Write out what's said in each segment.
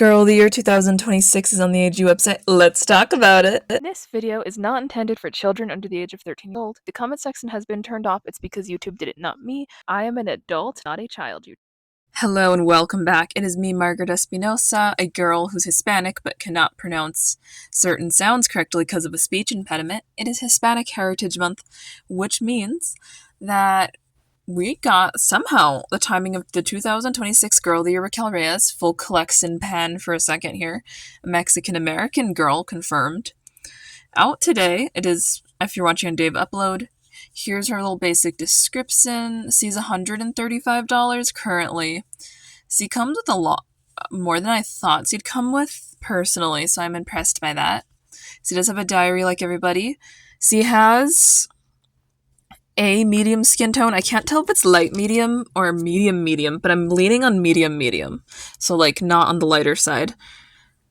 Girl of the Year 2026 is on the AG website. Let's talk about it. This video is not intended for children under the age of 13 years old. The comment section has been turned off. It's because YouTube did it, not me. I am an adult, not a child. Hello and welcome back. It is me, Margaret Espinosa, a girl who's Hispanic but cannot pronounce certain sounds correctly because of a speech impediment. It is Hispanic Heritage Month, which means that we got somehow the timing of the 2026 Girl of the Year Raquel Reyes, full collection pan for a second here, a Mexican-American girl confirmed. Out today, it is, if you're watching on Dave Upload, here's her little basic description. She's $135 currently. She comes with a lot more than I thought she'd come with personally, so I'm impressed by that. She does have a diary like everybody. She has a medium skin tone. I can't tell if it's light medium or medium, but I'm leaning on medium. So like not on the lighter side.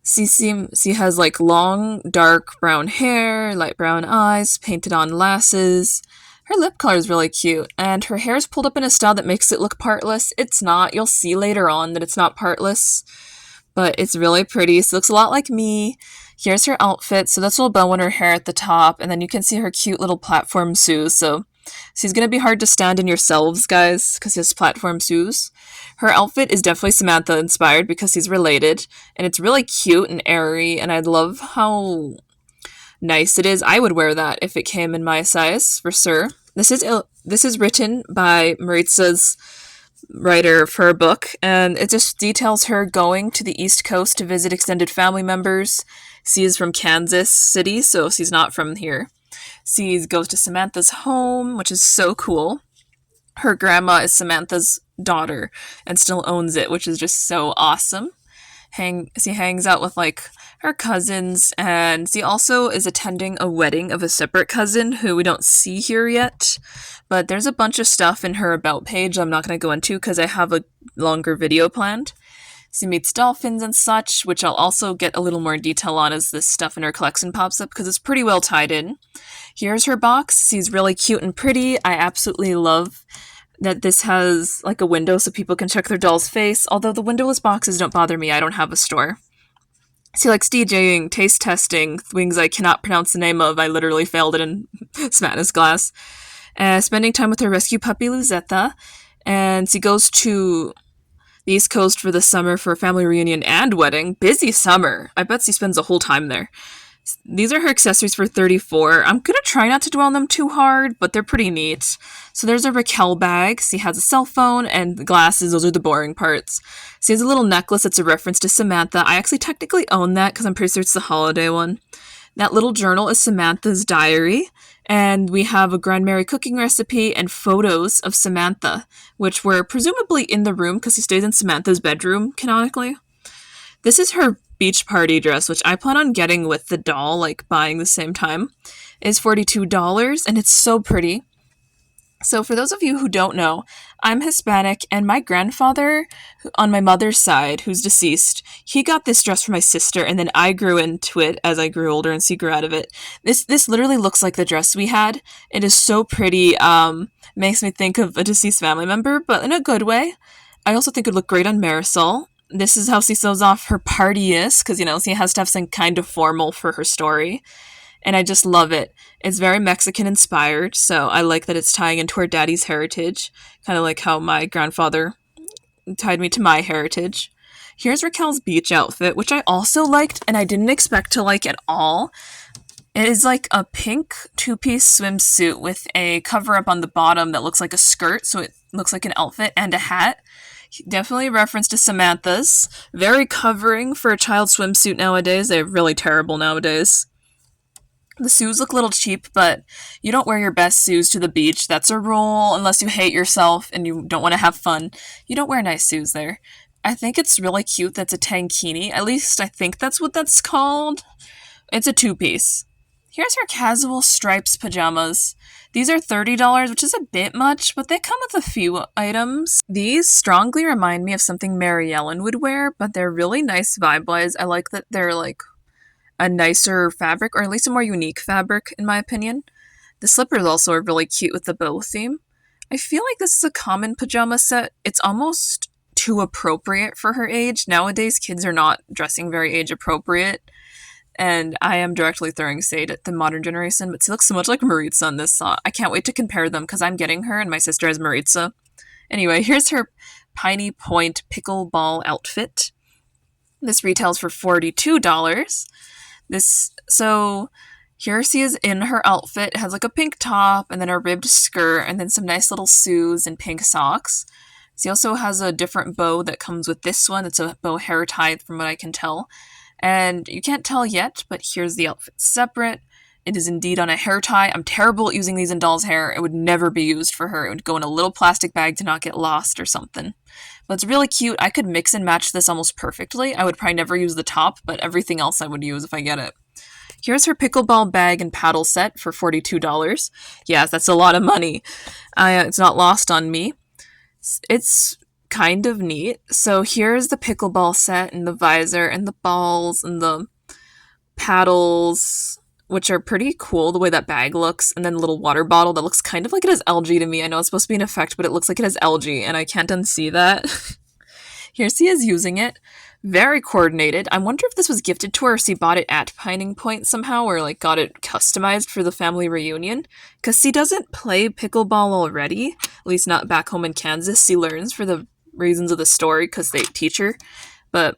She has like long, dark brown hair, light brown eyes, painted on lashes. Her lip color is really cute, and her hair is pulled up in a style that makes it look partless. It's not. You'll see later on that it's not partless, but it's really pretty. She looks a lot like me. Here's her outfit. So that's a little bow in her hair at the top, and then you can see her cute little platform shoes. So she's going to be hard to stand in yourselves, guys, because she has platform shoes. Her outfit is definitely Samantha inspired because he's related, and it's really cute and airy, and I love how nice it is. I would wear that if it came in my size, for sure. This is written by Maritza's writer of her book, and it just details her going to the East Coast to visit extended family members. She is from Kansas City, so she's not from here. She goes to Samantha's home, which is so cool. Her grandma is Samantha's daughter and still owns it, which is just so awesome. She hangs out with like her cousins, and she also is attending a wedding of a separate cousin who we don't see here yet. But there's a bunch of stuff in her about page I'm not going to go into because I have a longer video planned. She meets dolphins and such, which I'll also get a little more detail on as this stuff in her collection pops up because it's pretty well tied in. Here's her box. She's really cute and pretty. I absolutely love that this has like a window so people can check their doll's face, although the windowless boxes don't bother me. I don't have a store. She likes DJing, taste testing, things I cannot pronounce the name of. I literally failed it in Spanish class. Spending time with her rescue puppy, Luzetta. And she goes to the East Coast for the summer for a family reunion and wedding. Busy summer. I bet she spends the whole time there. These are her accessories for $34. I'm going to try not to dwell on them too hard, but they're pretty neat. So there's a Raquel bag. She has a cell phone and glasses. Those are the boring parts. She has a little necklace that's a reference to Samantha. I actually technically own that because I'm pretty sure it's the holiday one. That little journal is Samantha's diary. And we have a Grand Mary cooking recipe and photos of Samantha, which were presumably in the room because she stays in Samantha's bedroom, canonically. This is her beach party dress, which I plan on getting with the doll, like buying the same time. It is $42, and it's so pretty. So for those of you who don't know, I'm Hispanic, and my grandfather, on my mother's side, who's deceased, he got this dress for my sister, and then I grew into it as I grew older, and she grew out of it. This literally looks like the dress we had. It is so pretty. Makes me think of a deceased family member, but in a good way. I also think it would look great on Marisol. This is how she shows off her party-is, because, she has to have some kind of formal for her story. And I just love it. It's very Mexican-inspired, so I like that it's tying into her daddy's heritage, kind of like how my grandfather tied me to my heritage. Here's Raquel's beach outfit, which I also liked, and I didn't expect to like at all. It is like a pink two-piece swimsuit with a cover-up on the bottom that looks like a skirt, so it looks like an outfit, and a hat. Definitely a reference to Samantha's. Very covering for a child swimsuit nowadays. They're really terrible nowadays. The shoes look a little cheap, but you don't wear your best shoes to the beach. That's a rule, unless you hate yourself and you don't want to have fun. You don't wear nice shoes there. I think it's really cute that's a tankini. At least I think that's what that's called. It's a two-piece. Here's her casual stripes pajamas. These are $30, which is a bit much, but they come with a few items. These strongly remind me of something Mary Ellen would wear, but they're really nice vibe-wise. I like that they're like a nicer fabric, or at least a more unique fabric, in my opinion. The slippers also are really cute with the bow theme. I feel like this is a common pajama set. It's almost too appropriate for her age. Nowadays, kids are not dressing very age appropriate. And I am directly throwing shade at the modern generation, but she looks so much like Maritza in this song. I can't wait to compare them because I'm getting her and my sister has Maritza. Anyway, here's her Piney Point pickleball outfit. This retails for $42. So here she is in her outfit. It has like a pink top and then a ribbed skirt and then some nice little shoes and pink socks. She also has a different bow that comes with this one. It's a bow hair tied from what I can tell. And you can't tell yet, but here's the outfit separate. It is indeed on a hair tie. I'm terrible at using these in doll's hair. It would never be used for her. It would go in a little plastic bag to not get lost or something. But it's really cute. I could mix and match this almost perfectly. I would probably never use the top, but everything else I would use if I get it. Here's her pickleball bag and paddle set for $42. Yes, that's a lot of money. It's not lost on me. It's kind of neat. So here's the pickleball set and the visor and the balls and the paddles, which are pretty cool the way that bag looks, and then a little water bottle that looks kind of like it has algae to me. I know it's supposed to be an effect, but it looks like it has algae, and I can't unsee that. Here she is using it. Very coordinated. I wonder if this was gifted to her or she bought it at Pining Point somehow or like got it customized for the family reunion. Because she doesn't play pickleball already, at least not back home in Kansas. She learns for the reasons of the story because they teach her. But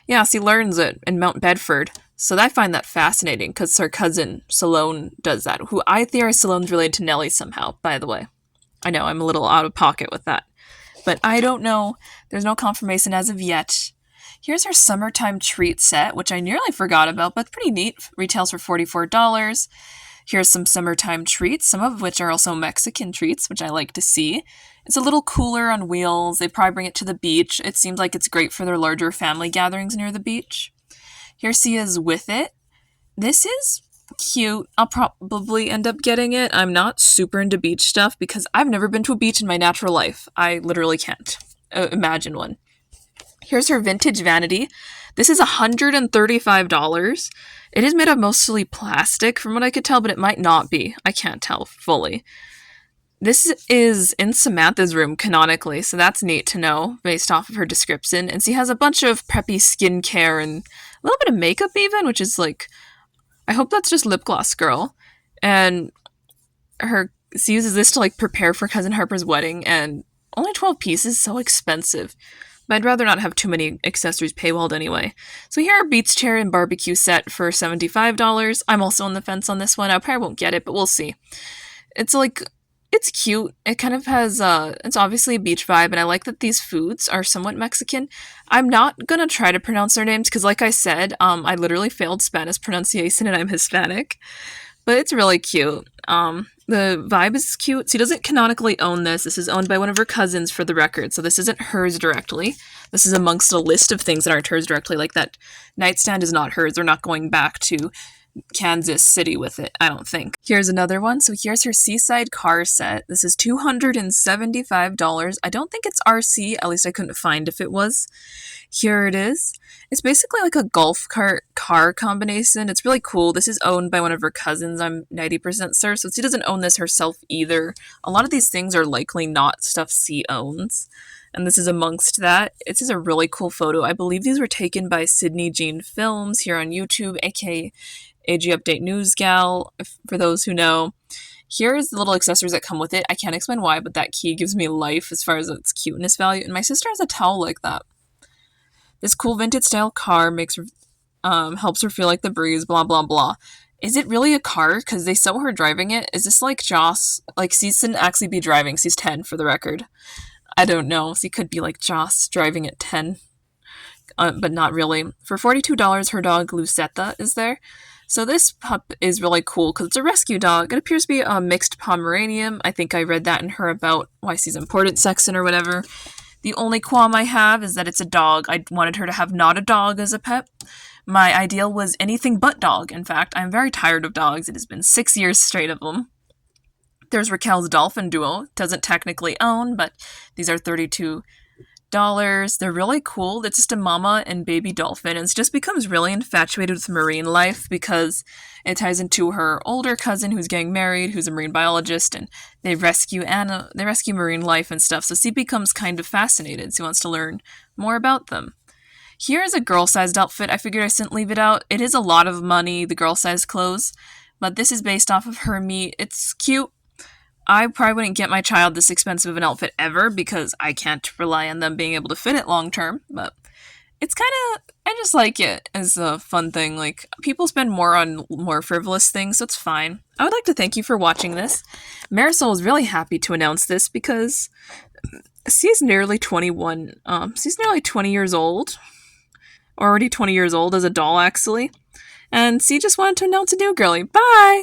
yeah, she learns it in Mount Bedford. So I find that fascinating because her cousin Salone does that. Who I theorize Salone's related to Nellie somehow, by the way. I know I'm a little out of pocket with that. But I don't know. There's no confirmation as of yet. Here's her summertime treat set, which I nearly forgot about, but pretty neat. Retails for $44. Here's some summertime treats, some of which are also Mexican treats, which I like to see. It's a little cooler on wheels. They probably bring it to the beach. It seems like it's great for their larger family gatherings near the beach. Here she is with it. This is cute. I'll probably end up getting it. I'm not super into beach stuff because I've never been to a beach in my natural life. I literally can't imagine one. Here's her vintage vanity. This is $135. It is made of mostly plastic from what I could tell, but it might not be. I can't tell fully. This is in Samantha's room canonically, so that's neat to know based off of her description. And she has a bunch of preppy skincare and a little bit of makeup even, which is like, I hope that's just lip gloss girl. And she uses this to like prepare for Cousin Harper's wedding, and only 12 pieces, so expensive. But I'd rather not have too many accessories paywalled anyway. So here are beach chair and barbecue set for $75. I'm also on the fence on this one. I probably won't get it, but we'll see. It's cute. It kind of has, it's obviously a beach vibe, and I like that these foods are somewhat Mexican. I'm not gonna try to pronounce their names, because like I said, I literally failed Spanish pronunciation, and I'm Hispanic. But it's really cute. The vibe is cute. She doesn't canonically own this. This is owned by one of her cousins for the record, so this isn't hers directly. This is amongst a list of things that aren't hers directly, like that nightstand is not hers. They're not going back to Kansas City with it, I don't think. Here's another one. So here's her seaside car set. This is $275. I don't think it's RC, at least I couldn't find if it was. Here it is. It's basically like a golf cart car combination. It's really cool. This is owned by one of her cousins, I'm 90% certain, so she doesn't own this herself either. A lot of these things are likely not stuff she owns, and this is amongst that. This is a really cool photo. I believe these were taken by Sydney Jean Films here on YouTube, aka AG Update News Gal, for those who know. Here's the little accessories that come with it. I can't explain why, but that key gives me life as far as its cuteness value, and my sister has a towel like that. This cool vintage style car makes her, helps her feel like the breeze, blah, blah, blah. Is it really a car? Because they show her driving it. Is this like Joss? Like, she shouldn't actually be driving. She's 10 for the record. I don't know. She could be like Joss driving at 10. But not really. For $42, her dog Lucetta is there. So this pup is really cool because it's a rescue dog. It appears to be a mixed Pomeranian. I think I read that in her about why she's important section or whatever. The only qualm I have is that it's a dog. I wanted her to have not a dog as a pet. My ideal was anything but dog. In fact, I'm very tired of dogs. It has been 6 years straight of them. There's Raquel's dolphin duo. Doesn't technically own, but these are $32 $8. They're really cool. It's just a mama and baby dolphin, and it just becomes really infatuated with marine life because it ties into her older cousin who's getting married, who's a marine biologist, and they rescue marine life and stuff. So C becomes kind of fascinated. So he wants to learn more about them. Here is a girl-sized outfit. I figured I shouldn't leave it out. It is a lot of money, the girl-sized clothes, but this is based off of her meat. It's cute. I probably wouldn't get my child this expensive of an outfit ever because I can't rely on them being able to fit it long term, but it's kind of, I just like it as a fun thing. Like, people spend more on more frivolous things, so it's fine. I would like to thank you for watching this. Marisol was really happy to announce this because she's nearly 21. She's nearly 20 years old. Already 20 years old as a doll, actually. And she just wanted to announce a new girly. Bye!